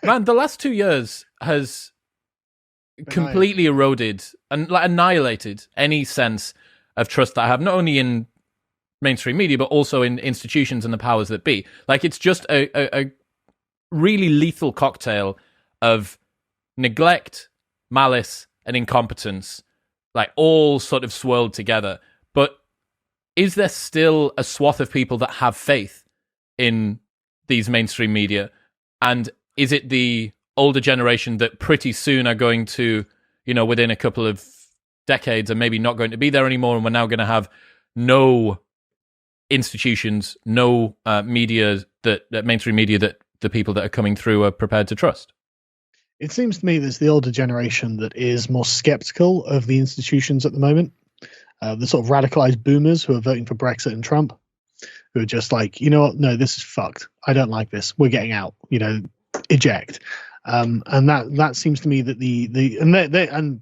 Man, the last 2 years has completely eroded and annihilated any sense of trust that I have, not only in mainstream media, but also in institutions and the powers that be. Like, it's just a really lethal cocktail of neglect, malice, and incompetence, like all sort of swirled together. But is there still a swath of people that have faith in these mainstream media? And is it the older generation that pretty soon are going to, within a couple of decades, are maybe not going to be there anymore, and we're now going to have no institutions, no media that mainstream media that the people that are coming through are prepared to trust? It seems to me there's the older generation that is more skeptical of the institutions at the moment. The sort of radicalized boomers who are voting for Brexit and Trump, who are just like, you know what, no, this is fucked. I don't like this. We're getting out. Eject. And that seems to me that and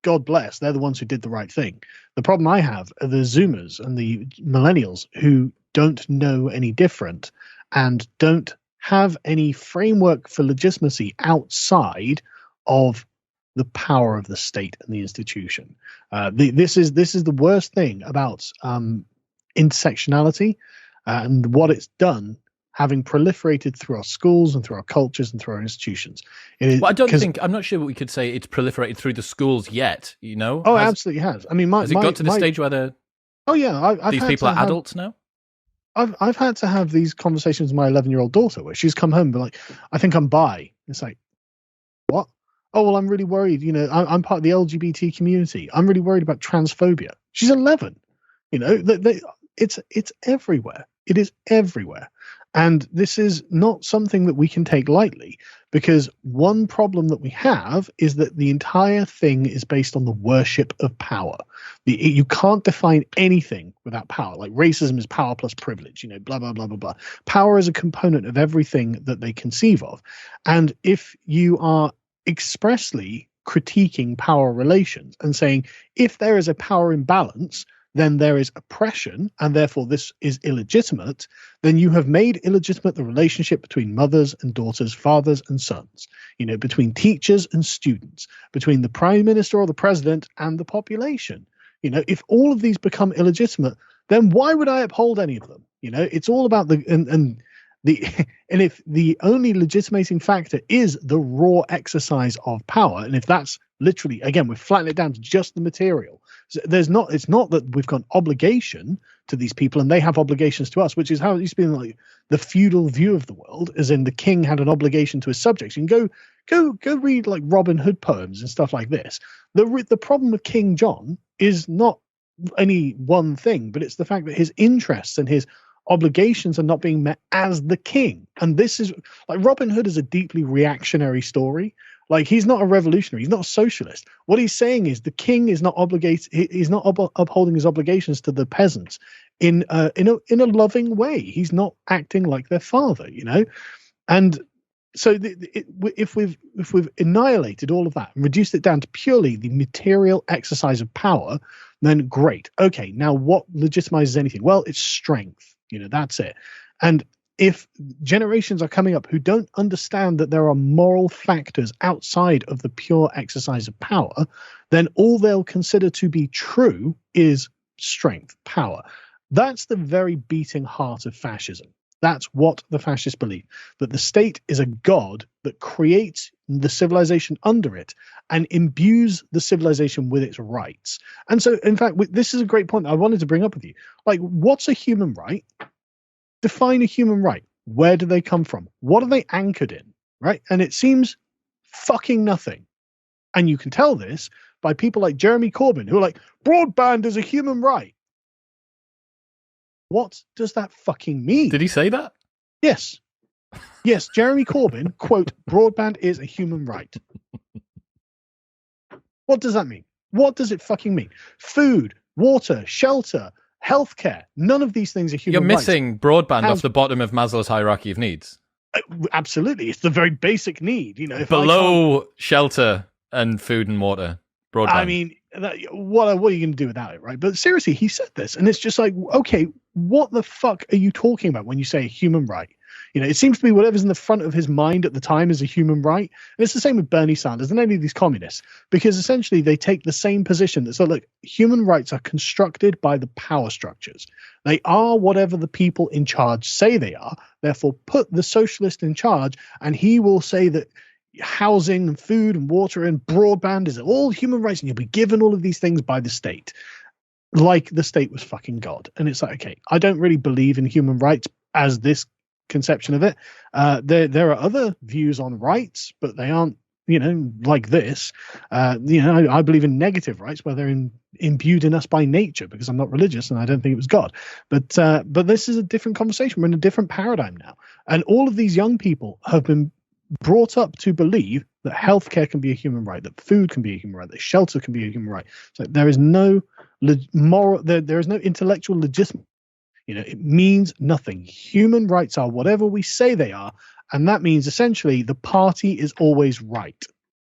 God bless, they're the ones who did the right thing. The problem I have are the Zoomers and the millennials who don't know any different and don't have any framework for legitimacy outside of the power of the state and the institution. This is the worst thing about intersectionality and what it's done, having proliferated through our schools and through our cultures and through our institutions. Well, I'm not sure we could say it's proliferated through the schools yet, Oh, absolutely has. I mean, has it got to the stage where these people are adults now? I've had to have these conversations with my 11-year-old daughter where she's come home and be like, I think I'm bi. It's like, what? Oh, well, I'm really worried. I'm part of the LGBT community. I'm really worried about transphobia. She's 11. It's everywhere. It is everywhere. And this is not something that we can take lightly, because one problem that we have is that the entire thing is based on the worship of power. You can't define anything without power. Like racism is power plus privilege, blah, blah, blah, blah, blah. Power is a component of everything that they conceive of. And if you are expressly critiquing power relations and saying, if there is a power imbalance, then there is oppression, and therefore this is illegitimate, then you have made illegitimate the relationship between mothers and daughters, fathers and sons, between teachers and students, between the prime minister or the president and the population. If all of these become illegitimate, then why would I uphold any of them? It's all about and if the only legitimating factor is the raw exercise of power, and if that's literally, again, we're flattening it down to just the material. So it's not that we've got an obligation to these people and they have obligations to us, which is how it used to be in like the feudal view of the world, as in the king had an obligation to his subjects. You can go read like Robin Hood poems and stuff like this. The problem with King John is not any one thing, but it's the fact that his interests and his obligations are not being met as the king. And this is like, Robin Hood is a deeply reactionary story. Like, he's not a revolutionary, he's not a socialist. What he's saying is the king is not obligated, he's not upholding his obligations to the peasants in a loving way. He's not acting like their father, And so if we've annihilated all of that and reduced it down to purely the material exercise of power, then great. Okay, now what legitimizes anything? Well, it's strength. That's it. And if generations are coming up who don't understand that there are moral factors outside of the pure exercise of power, then all they'll consider to be true is strength, power. That's the very beating heart of fascism. That's what the fascists believe, that the state is a god that creates the civilization under it and imbues the civilization with its rights. And so, in fact, this is a great point I wanted to bring up with you. Like, what's a human right? Define a human right. Where do they come from? What are they anchored in? Right? And it seems fucking nothing. And you can tell this by people like Jeremy Corbyn, who are like, broadband is a human right. What does that fucking mean? Did he say that? Yes. Yes, Jeremy Corbyn, quote, broadband is a human right. What does that mean? What does it fucking mean? Food, water, shelter, healthcare. None of these things are human rights. You're missing broadband off the bottom of Maslow's hierarchy of needs. Absolutely. It's the very basic need. Below shelter and food and water, broadband. I mean, what are you going to do without it, right? But seriously, he said this, and it's just like, okay, what the fuck are you talking about when you say human right? It seems to be whatever's in the front of his mind at the time is a human right. And it's the same with Bernie Sanders and any of these communists, because essentially they take the same position that, so look, human rights are constructed by the power structures. They are whatever the people in charge say they are. Therefore, put the socialist in charge, and he will say that housing and food and water and broadband is all human rights, and you'll be given all of these things by the state, like the state was fucking God. And it's like, okay, I don't really believe in human rights as this conception of it. There are other views on rights, but they aren't, like this. I believe in negative rights where they're imbued in us by nature, because I'm not religious and I don't think it was God. But this is a different conversation. We're in a different paradigm now, and all of these young people have been brought up to believe that healthcare can be a human right, that food can be a human right, that shelter can be a human right. So there is no moral, there is no intellectual legitimacy. It means nothing. Human rights are whatever we say they are, and that means essentially the party is always right.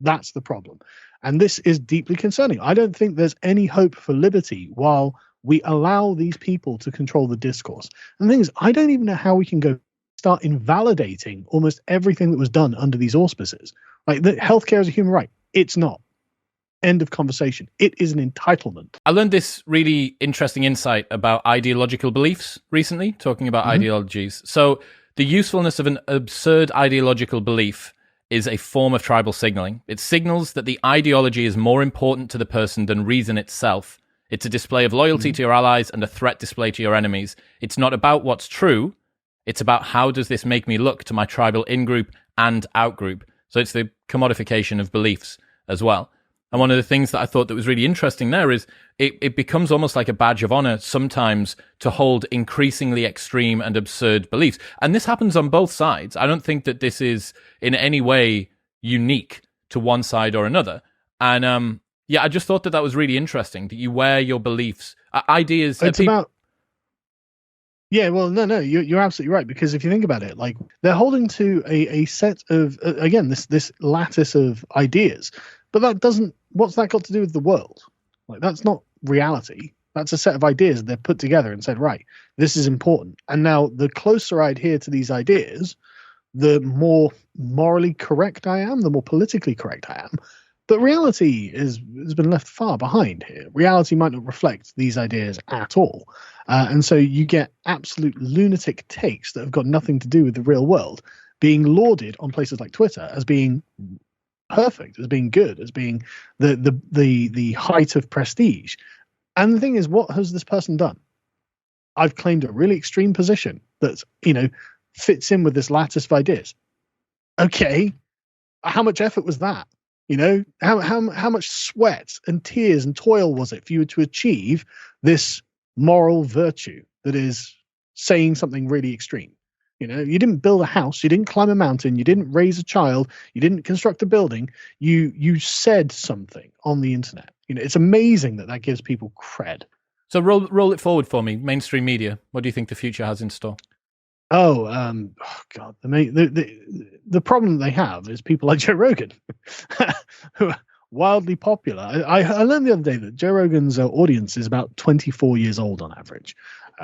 That's the problem. And this is deeply concerning. I don't think there's any hope for liberty while we allow these people to control the discourse. And the thing is, I don't even know how we can go start invalidating almost everything that was done under these auspices. Like, that healthcare is a human right. It's not. End of conversation. It is an entitlement. I learned this really interesting insight about ideological beliefs recently, talking about ideologies. So the usefulness of an absurd ideological belief is a form of tribal signaling. It signals that the ideology is more important to the person than reason itself. It's a display of loyalty to your allies and a threat display to your enemies. It's not about what's true. It's about how does this make me look to my tribal in-group and out-group. So it's the commodification of beliefs as well. And one of the things that I thought that was really interesting there is it becomes almost like a badge of honor sometimes to hold increasingly extreme and absurd beliefs. And this happens on both sides. I don't think that this is in any way unique to one side or another. And I just thought that was really interesting, that you wear your beliefs, ideas. It's about... Yeah, well, no, you're absolutely right, because if you think about it, like, they're holding to a set of, again, this lattice of ideas, but that doesn't, what's that got to do with the world? Like, that's not reality. That's a set of ideas they've put together and said, right, this is important. And now the closer I adhere to these ideas, the more morally correct I am, the more politically correct I am. But reality has been left far behind here. Reality might not reflect these ideas at all. And so you get absolute lunatic takes that have got nothing to do with the real world being lauded on places like Twitter as being perfect, as being good, as being the height of prestige. And the thing is, what has this person done? I've claimed a really extreme position that, fits in with this lattice of ideas. Okay, how much effort was that? How much sweat and tears and toil was it for you to achieve this moral virtue that is saying something really extreme? You didn't build a house, you didn't climb a mountain, you didn't raise a child, you didn't construct a building. You said something on the internet. It's amazing that gives people cred. So roll it forward for me. Mainstream media. What do you think the future has in store? Oh God! The problem they have is people like Joe Rogan, who are wildly popular. I learned the other day that Joe Rogan's audience is about 24 years old on average,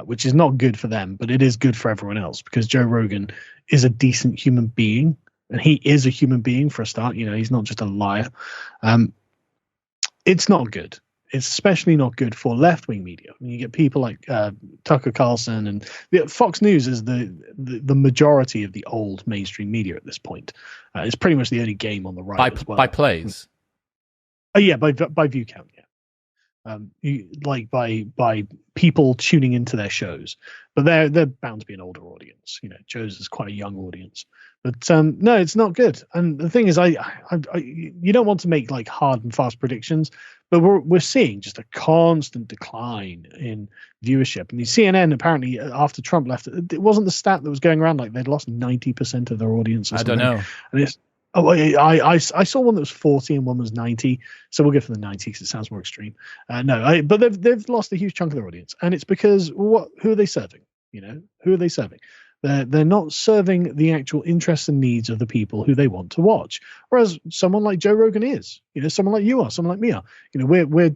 which is not good for them, but it is good for everyone else, because Joe Rogan is a decent human being, and he is a human being for a start. He's not just a liar. It's not good. It's especially not good for left-wing media. You get people like Tucker Carlson, and Fox News is the majority of the old mainstream media at this point. It's pretty much the only game on the right as well. By plays? Yeah, by view count, yeah. By people tuning into their shows. But they're bound to be an older audience. Joe's is quite a young audience. But no, it's not good. And the thing is, you don't want to make like hard and fast predictions, but we're seeing just a constant decline in viewership. I mean, CNN apparently, after Trump left, it wasn't the stat that was going around like they'd lost 90% of their audience. I don't know. And it's I saw one that was 40 and one was 90. So we'll go for the 90 because it sounds more extreme. But they've lost a huge chunk of their audience, and it's because who are they serving? Who are they serving? They're not serving the actual interests and needs of the people who they want to watch. Whereas someone like Joe Rogan is, someone like you are, someone like me are. We're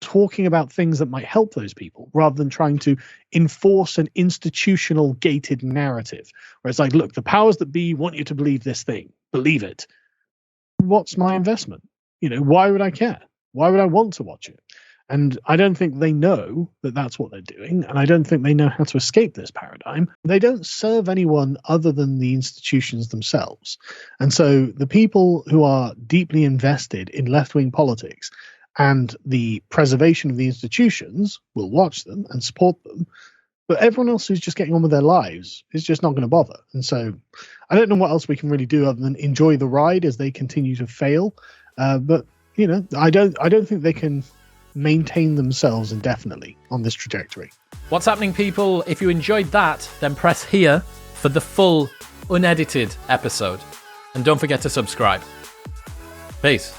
talking about things that might help those people rather than trying to enforce an institutional gated narrative where it's like, look, the powers that be want you to believe this thing, believe it. What's my investment? Why would I care? Why would I want to watch it? And I don't think they know that that's what they're doing. And I don't think they know how to escape this paradigm. They don't serve anyone other than the institutions themselves. And so the people who are deeply invested in left-wing politics and the preservation of the institutions will watch them and support them. But everyone else who's just getting on with their lives is just not going to bother. And so I don't know what else we can really do other than enjoy the ride as they continue to fail. But, I don't think they can maintain themselves indefinitely on this trajectory. What's happening, people? If you enjoyed that, then press here for the full, unedited episode. And don't forget to subscribe. Peace.